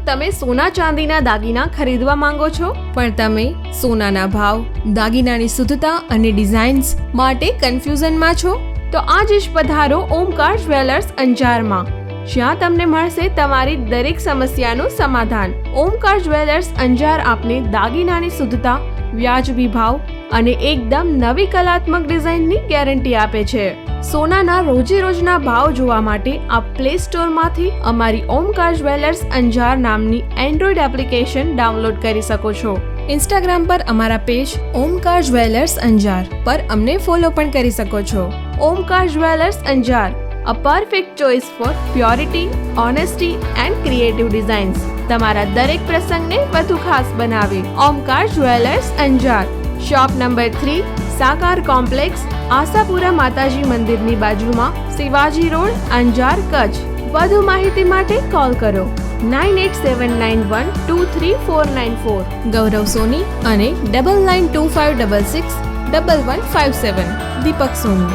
તમે સોના ચાંદીના દાગીના ખરીદવા માંગો છો, પણ તમે સોનાના ભાવ, દાગીનાની શુદ્ધતા અને ડિઝાઇન્સ માટે કન્ફ્યુઝનમાં છો? તો આજે જ પધારો ઓમકાર જ્વેલર્સ અંજારમાં, જ્યાં તમને મળશે તમારી દરેક સમસ્યાનું સમાધાન. ઓમકાર જ્વેલર્સ અંજાર આપને દાગીનાની શુદ્ધતા, વ્યાજબી ભાવ અને એકદમ નવી કલાત્મક ડિઝાઇનની ગેરંટી આપે છે. સોનાના રોજે રોજના ભાવ જોવા માટે આપ પ્લે સ્ટોરમાંથી અમારી ઓમકાર જ્વેલર્સ અંજાર નામની એન્ડ્રોઇડ એપ્લિકેશન ડાઉનલોડ કરી શકો છો. ઇન્સ્ટાગ્રામ પર અમારા પેજ ઓમકાર જ્વેલર્સ અંજાર પર અમને ફોલો પણ કરી શકો છો. Omkar jewellers Anjar, a perfect choice for purity, honesty and creative designs. તમારા દરેક પ્રસંગને વધુ ખાસ બનાવે. Omkar jewellers Anjar, shop number 3, સાકાર કોમ્પ્લેક્સ, આશાપુરા માતાજી મંદિરની બાજુમાં, શિવાજી રોડ, અંજાર, કચ્છ. વધુ માહિતી માટે કોલ કરો 9879123494. ગૌરવ સોની અને 9925661157. દીપક સોની.